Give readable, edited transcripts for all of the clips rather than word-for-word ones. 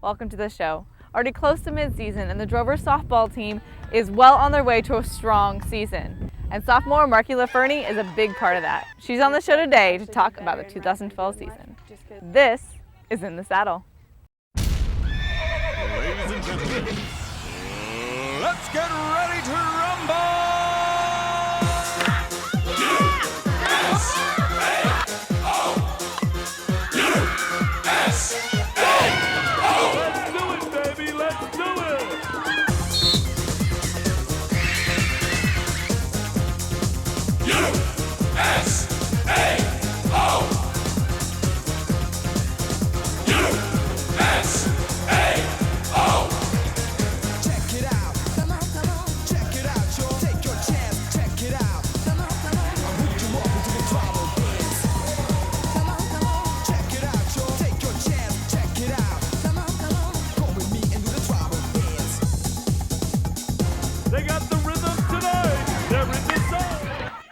Welcome to the show. Already close to mid-season, and the Drover softball team is well on their way to a strong season. And sophomore Markie LaFerney is a big part of that. She's on the show today to talk about the 2012 season. This is In the Saddle. Ladies and gentlemen, let's get ready to rumble!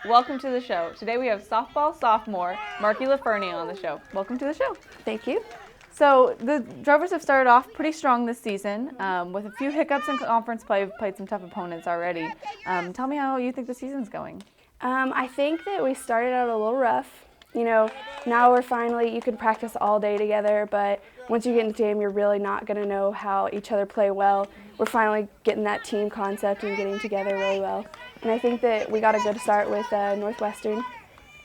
Welcome to the show. Today we have softball sophomore Markie LaFerney on the show. Welcome to the show. Thank you. So the Drovers have started off pretty strong this season with a few hiccups in conference play. We've played some tough opponents already. Tell me how you think the season's going. I think that we started out a little rough. You know, now we're finally, you can practice all day together, but once you get into the game, you're really not going to know how each other play well. We're finally getting that team concept and getting together really well. And I think that we got a good start with Northwestern,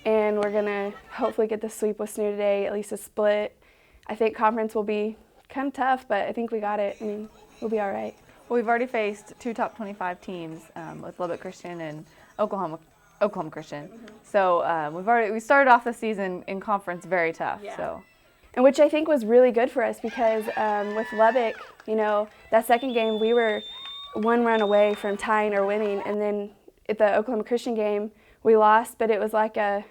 and we're going to hopefully get the sweep with SNU today, at least a split. I think conference will be kind of tough, but I think we got it. I mean, we'll be all right. Well, we've already faced two top 25 teams with Lubbock Christian and Oklahoma Christian. So we started off the season in conference very tough. Yeah. So, and which I think was really good for us because with Lubbock, you know, that second game we were one run away from tying or winning, and then at the Oklahoma Christian game we lost, but it was like 9-8.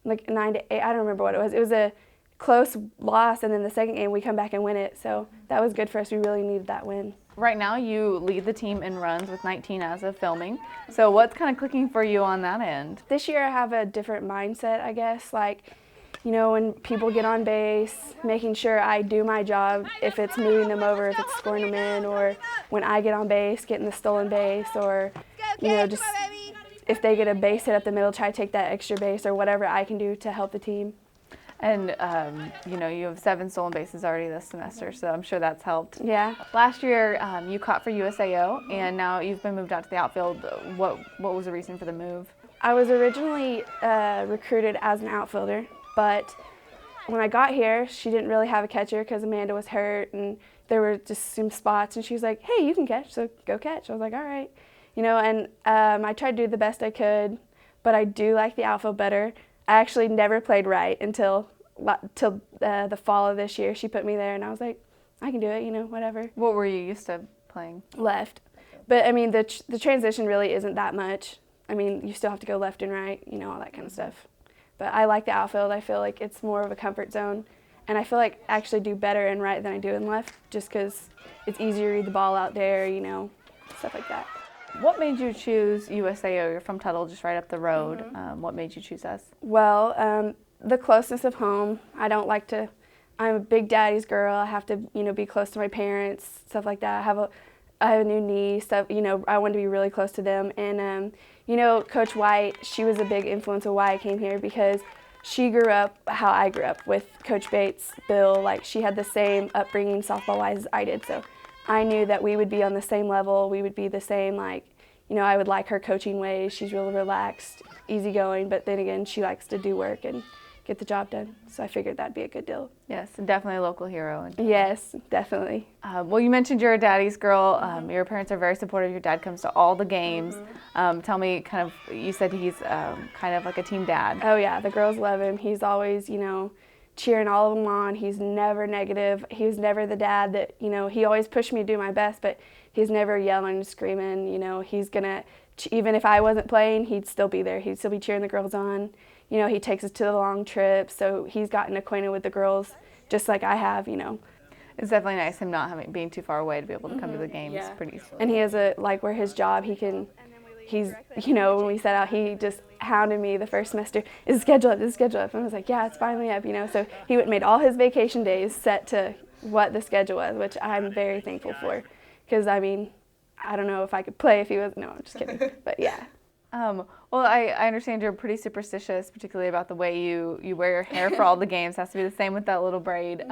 I don't remember what it was. It was a close loss, and then the second game we come back and win it. So that was good for us. We really needed that win. Right now you lead the team in runs with 19 as of filming. So what's kind of clicking for you on that end? This year I have a different mindset, I guess. Like, you know, when people get on base, making sure I do my job, if it's moving them over, if it's scoring them in, or when I get on base, getting the stolen base, or, you know, just if they get a base hit up the middle, try to take that extra base or whatever I can do to help the team. And, you know, you have 7 stolen bases already this semester, so I'm sure that's helped. Yeah. Last year, you caught for USAO, and now you've been moved out to the outfield. What was the reason for the move? I was originally recruited as an outfielder, but when I got here, she didn't really have a catcher because Amanda was hurt, and there were just some spots, and she was like, hey, you can catch, so go catch. I was like, all right. You know, and I tried to do the best I could, but I do like the outfield better. I actually never played right until the fall of this year. She put me there, and I was like, I can do it, you know, whatever. What were you used to playing? Left. But, I mean, the transition really isn't that much. I mean, you still have to go left and right, you know, all that kind of stuff. But I like the outfield. I feel like it's more of a comfort zone, and I feel like I actually do better in right than I do in left just because it's easier to read the ball out there, you know, stuff like that. What made you choose USAO? You're from Tuttle, just right up the road. Mm-hmm. What made you choose us? Well, the closeness of home. I'm a big daddy's girl. I have to, you know, be close to my parents, stuff like that. I have a new niece. Stuff, you know, I wanted to be really close to them. And, you know, Coach White, she was a big influence of why I came here because she grew up how I grew up with Coach Bates, Bill. Like, she had the same upbringing softball-wise as I did. So I knew that we would be on the same level. We would be the same, like, you know, I would like her coaching ways. She's really relaxed, easygoing, but then again, she likes to do work and get the job done. So I figured that'd be a good deal. Yes, definitely a local hero. Yes, definitely. Well, you mentioned you're a daddy's girl. Your parents are very supportive. Your dad comes to all the games. Tell me, you said he's kind of like a team dad. Oh, yeah, the girls love him. He's always, you know, cheering all of them on. He's never negative. He was never the dad that, you know, he always pushed me to do my best, but he's never yelling and screaming. You know, he's going to, even if I wasn't playing, he'd still be there. He'd still be cheering the girls on. You know, he takes us to the long trips, so he's gotten acquainted with the girls just like I have, you know. It's definitely nice him not being too far away to be able to come to the games pretty easily. And he has where his job, he's, you know, when we set out, he just hounded me the first semester, is the schedule up? And I was like, yeah, it's finally up, you know. So he made all his vacation days set to what the schedule was, which I'm very thankful for. Because, I mean, I don't know if I could play if he was, no, I'm just kidding. But yeah. Well, I understand you're pretty superstitious, particularly about the way you wear your hair for all the games. It has to be the same with that little braid.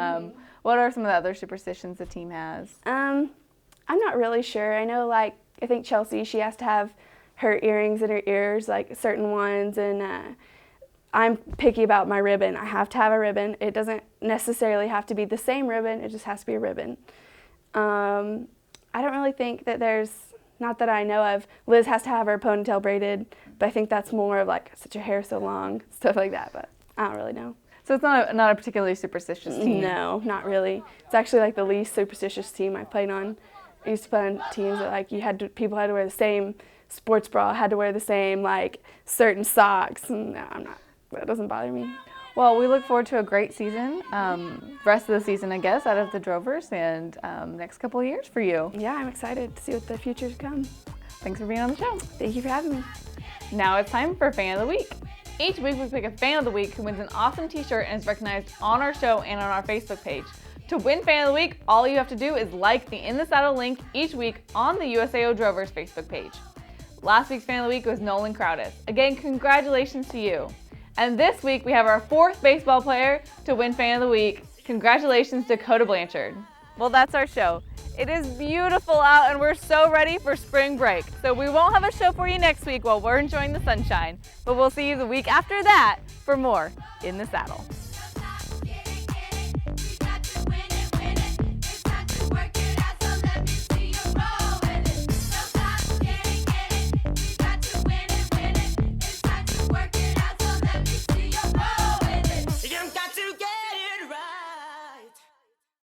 What are some of the other superstitions the team has? I'm not really sure. I know, like, I think Chelsea, she has to have her earrings in her ears, like certain ones, and I'm picky about my ribbon. I have to have a ribbon. It doesn't necessarily have to be the same ribbon, it just has to be a ribbon. I don't really think that there's, not that I know of, Liz has to have her ponytail braided, but I think that's more of like, such your hair so long, stuff like that, but I don't really know. So it's not a particularly superstitious team? No, not really. It's actually like the least superstitious team I played on. I used to play on teams that like people had to wear the same sports bra, had to wear the same like certain socks, and no, that doesn't bother me. Well, we look forward to a great season, rest of the season, I guess, out of the Drovers, and next couple of years for you. Yeah, I'm excited to see what the future's come. Thanks for being on the show. Thank you for having me. Now it's time for Fan of the Week. Each week we pick a Fan of the Week who wins an awesome t-shirt and is recognized on our show and on our Facebook page. To win Fan of the Week, all you have to do is like the In the Saddle link each week on the USAO Drovers Facebook page. Last week's Fan of the Week was Nolan Crowdis. Again, congratulations to you. And this week we have our 4th baseball player to win Fan of the Week. Congratulations, Dakota Blanchard. Well, that's our show. It is beautiful out and we're so ready for spring break. So we won't have a show for you next week while we're enjoying the sunshine, but we'll see you the week after that for more In the Saddle.